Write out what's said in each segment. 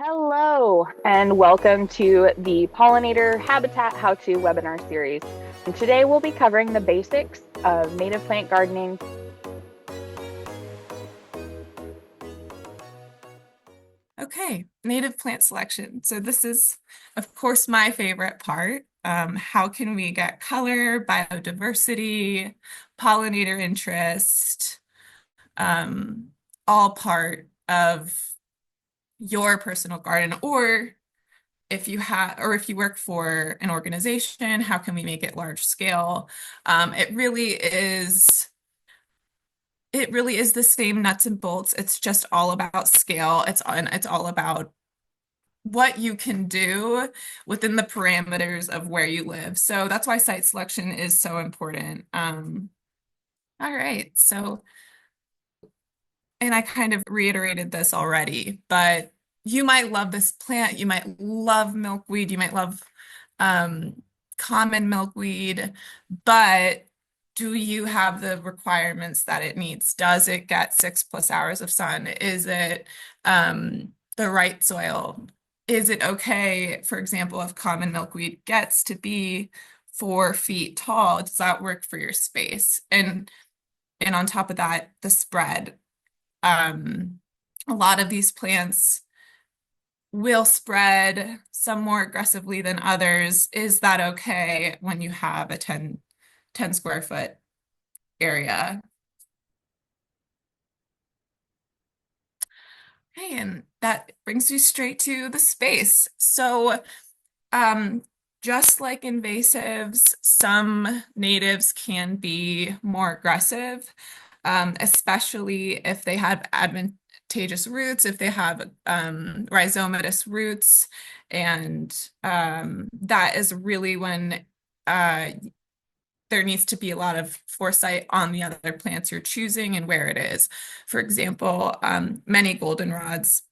Hello, and welcome to the Pollinator Habitat How-To webinar series. And today we'll be covering the basics of native plant gardening. Okay, native plant selection. So this is, of course, my favorite part. How can we get color, biodiversity, pollinator interest, um, all part of your personal garden, or if you work for an organization, how can we make it large scale? It really is the same nuts and bolts. It's just all about scale. It's all about what you can do within the parameters of where you live. So that's why site selection is so important. All right. So, and I kind of reiterated this already, but you might love this plant. You might love milkweed. You might love um, common milkweed, but do you have the requirements that it needs? Does it get 6+ hours of sun? Is it the right soil? Is it okay, for example, if common milkweed gets to be 4 feet tall, does that work for your space? And on top of that, the spread. Um, a lot of these plants will spread some more aggressively than others. Is that okay when you have a 10 square foot area? Okay, and that brings you straight to the space. So, um, just like invasives, some natives can be more aggressive, especially if they have advantageous roots, if they have rhizomatous roots, and that is really when uh, there needs to be a lot of foresight on the other plants you're choosing and where it is. For example, many goldenrods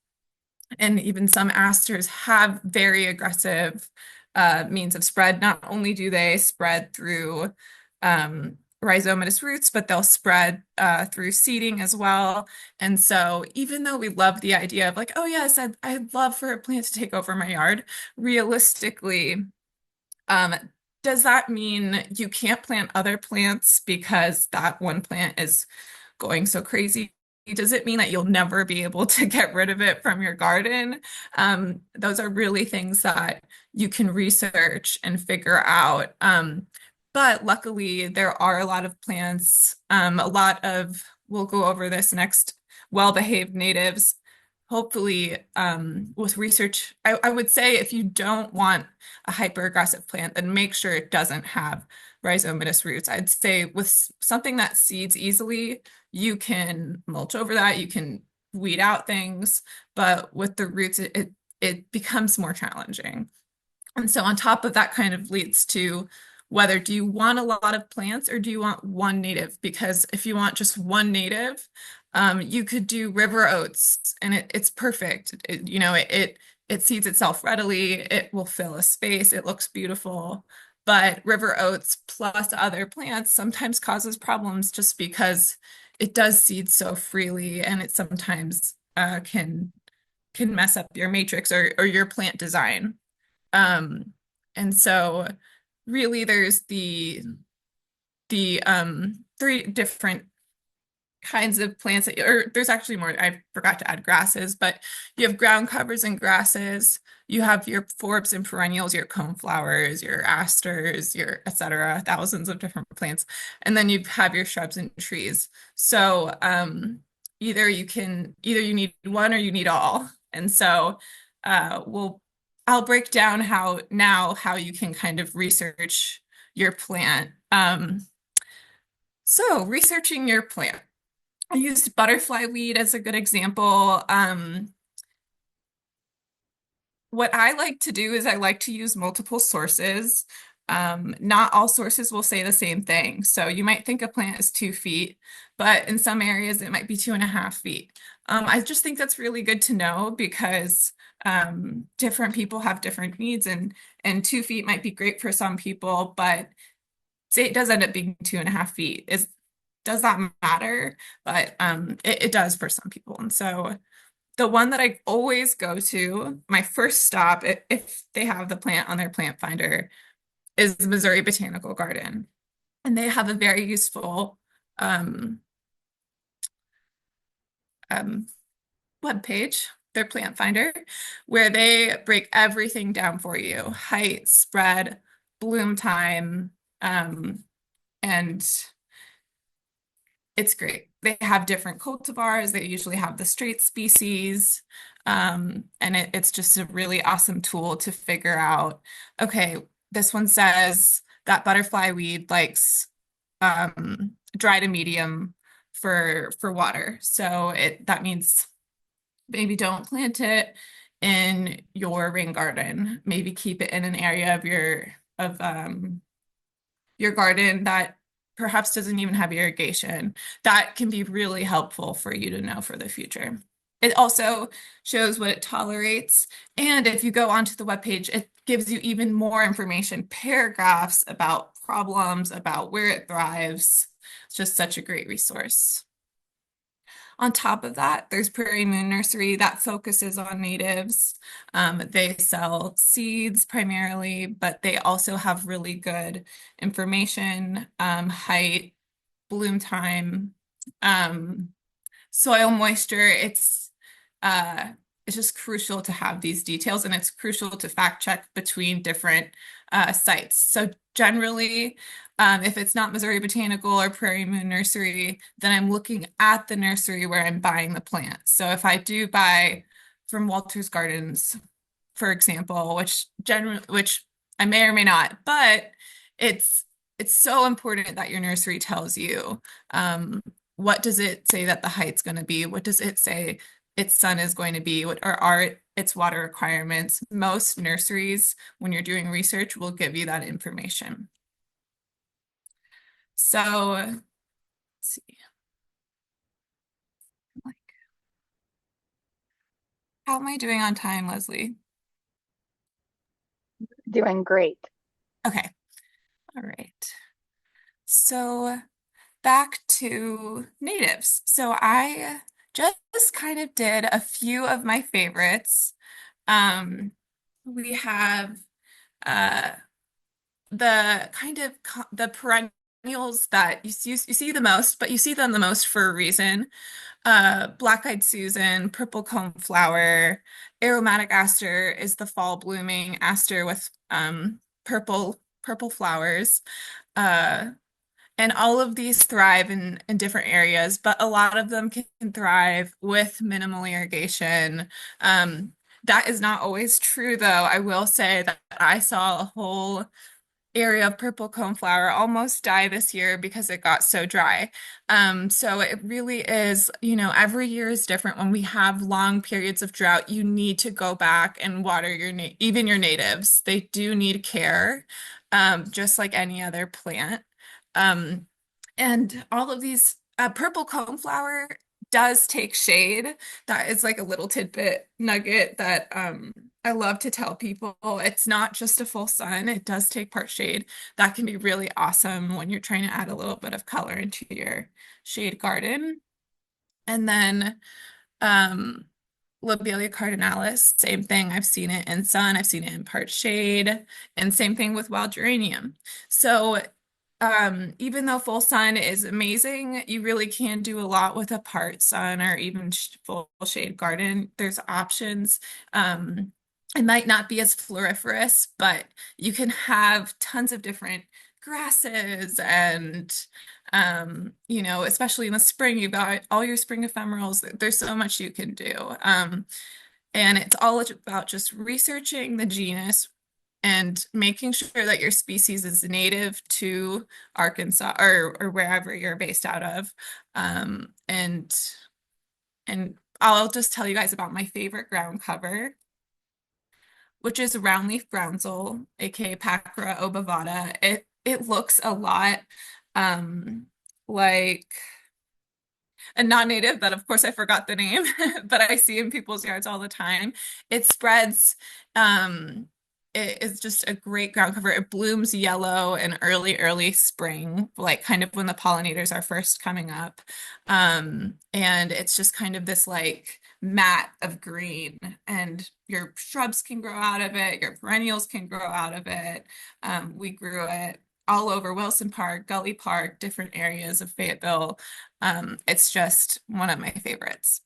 and even some asters have very aggressive means of spread. Not only do they spread through rhizomatous roots, but they'll spread through seeding as well. And so even though we love the idea of like, oh yes, I'd love for a plant to take over my yard, realistically, um, does that mean you can't plant other plants because that one plant is going so crazy? Does it mean that you'll never be able to get rid of it from your garden? Those are really things that you can research and figure out. But luckily, there are a lot of plants, we'll go over this next, well-behaved natives. Hopefully, with research, I would say if you don't want a hyper aggressive plant, then make sure it doesn't have rhizomatous roots. I'd say with something that seeds easily, you can mulch over that, you can weed out things, but with the roots, it becomes more challenging. And so on top of that kind of leads to whether do you want a lot of plants or do you want one native? Because if you want just one native, you could do river oats and it's perfect. It seeds itself readily. It will fill a space. It looks beautiful. But river oats plus other plants sometimes causes problems just because it does seed so freely and it sometimes can mess up your matrix or your plant design. Um, and so really there's the three different kinds of plants or there's actually more. I forgot to add grasses, but you have ground covers and grasses. You have your forbs and perennials, your coneflowers, your asters, your etc. Thousands of different plants. And then you have your shrubs and trees. So either you need one or you need all. And so I'll break down how you can kind of research your plant. So researching your plant. I used butterfly weed as a good example. What I like to do is I like to use multiple sources. Not all sources will say the same thing. So you might think a plant is 2 feet, but in some areas it might be 2.5 feet. I just think that's really good to know because different people have different needs and 2 feet might be great for some people, but say it does end up being 2.5 feet. Does that matter? But it does for some people. And so the one that I always go to, my first stop, if they have the plant on their plant finder, is the Missouri Botanical Garden. And they have a very useful um, um, web page, their plant finder, where they break everything down for you: height, spread, bloom time, and it's great. They have different cultivars. They usually have the straight species. And it's just a really awesome tool to figure out, okay, this one says that butterfly weed likes dry to medium for water. So that means maybe don't plant it in your rain garden. Maybe keep it in an area of your garden that perhaps doesn't even have irrigation. That can be really helpful for you to know for the future. It also shows what it tolerates. And if you go onto the webpage, it gives you even more information, paragraphs about problems, about where it thrives. It's just such a great resource. On top of that, there's Prairie Moon Nursery that focuses on natives. They sell seeds primarily, but they also have really good information, height, bloom time, um, soil moisture. Uh, it's just crucial to have these details, and it's crucial to fact check between different sites. So generally, if it's not Missouri Botanical or Prairie Moon Nursery, then I'm looking at the nursery where I'm buying the plant. So if I do buy from Walter's Gardens, for example, which I may or may not, but it's it's so important that your nursery tells you, what does it say that the height's going to be? What does it say its sun is going to be? What are its water requirements? Most nurseries, when you're doing research, will give you that information. So let's see. Like, how am I doing on time, Leslie? Doing great. Okay. All right. So back to natives. So I just kind of did a few of my favorites. Um, we have uh, the kind of the perennials that you see the most, but you see them the most for a reason. Black-eyed Susan, purple coneflower, aromatic aster is the fall blooming aster with purple flowers. Uh, and all of these thrive in different areas, but a lot of them can thrive with minimal irrigation. That is not always true, though. I will say that I saw a whole area of purple coneflower almost die this year because it got so dry. So it really is, every year is different. When we have long periods of drought, you need to go back and water even your natives. They do need care, just like any other plant. Um, and all of these purple coneflower does take shade. That is like a little tidbit nugget that I love to tell people. It's not just a full sun, it does take part shade. That can be really awesome when you're trying to add a little bit of color into your shade garden. And then um, Lobelia cardinalis, same thing. I've seen it in sun, I've seen it in part shade, and same thing with wild geranium. So even though full sun is amazing, you really can do a lot with a part sun or even full shade garden. There's options. It might not be as floriferous, but you can have tons of different grasses and especially in the spring, you've got all your spring ephemerals. There's so much you can do. And it's all about just researching the genus and making sure that your species is native to Arkansas or wherever you're based out of. And I'll just tell you guys about my favorite ground cover, which is roundleaf groundsel, aka Pacra obovata. It looks a lot like a non-native that of course I forgot the name, but I see in people's yards all the time. It spreads, it is just a great ground cover. It blooms yellow in early spring, like kind of when the pollinators are first coming up. And it's just kind of this like mat of green, and your shrubs can grow out of it, your perennials can grow out of it. We grew it all over Wilson Park, Gully Park, different areas of Fayetteville. It's just one of my favorites.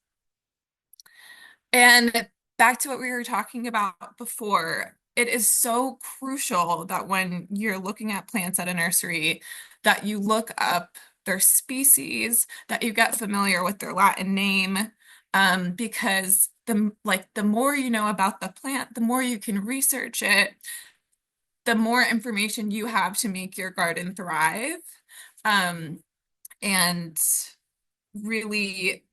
And back to what we were talking about before, it is so crucial that when you're looking at plants at a nursery, that you look up their species, that you get familiar with their Latin name, because the more you know about the plant, the more you can research it, the more information you have to make your garden thrive. Um, and really,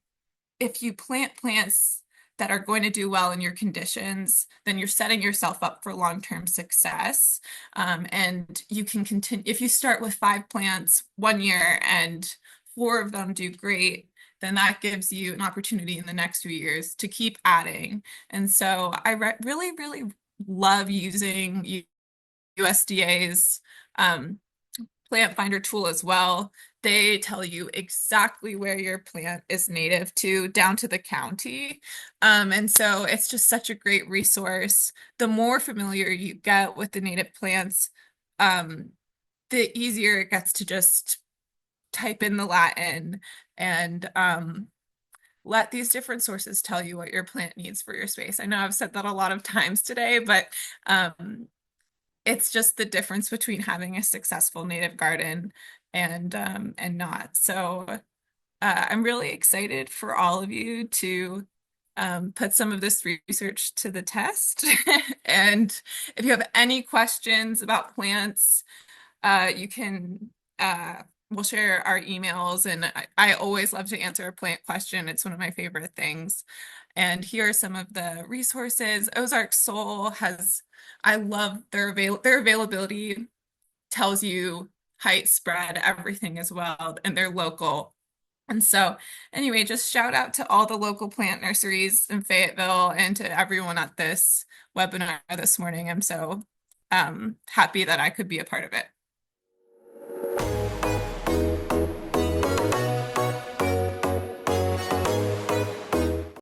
if you plant plants that are going to do well in your conditions, then you're setting yourself up for long-term success. And you can continue, if you start with 5 plants one year and 4 of them do great, then that gives you an opportunity in the next few years to keep adding. And so I really, really love using USDA's plant finder tool as well. They tell you exactly where your plant is native to, down to the county. And so it's just such a great resource. The more familiar you get with the native plants, the easier it gets to just type in the Latin and let these different sources tell you what your plant needs for your space. I know I've said that a lot of times today, but it's just the difference between having a successful native garden and not. So I'm really excited for all of you to put some of this research to the test. And if you have any questions about plants, you can we'll share our emails, and I always love to answer a plant question. It's one of my favorite things. And here are some of the resources. Ozark Soul has, I love their availability, tells you height, spread, everything as well, and they're local. And so anyway, just shout out to all the local plant nurseries in Fayetteville and to everyone at this webinar this morning. I'm so happy that I could be a part of it.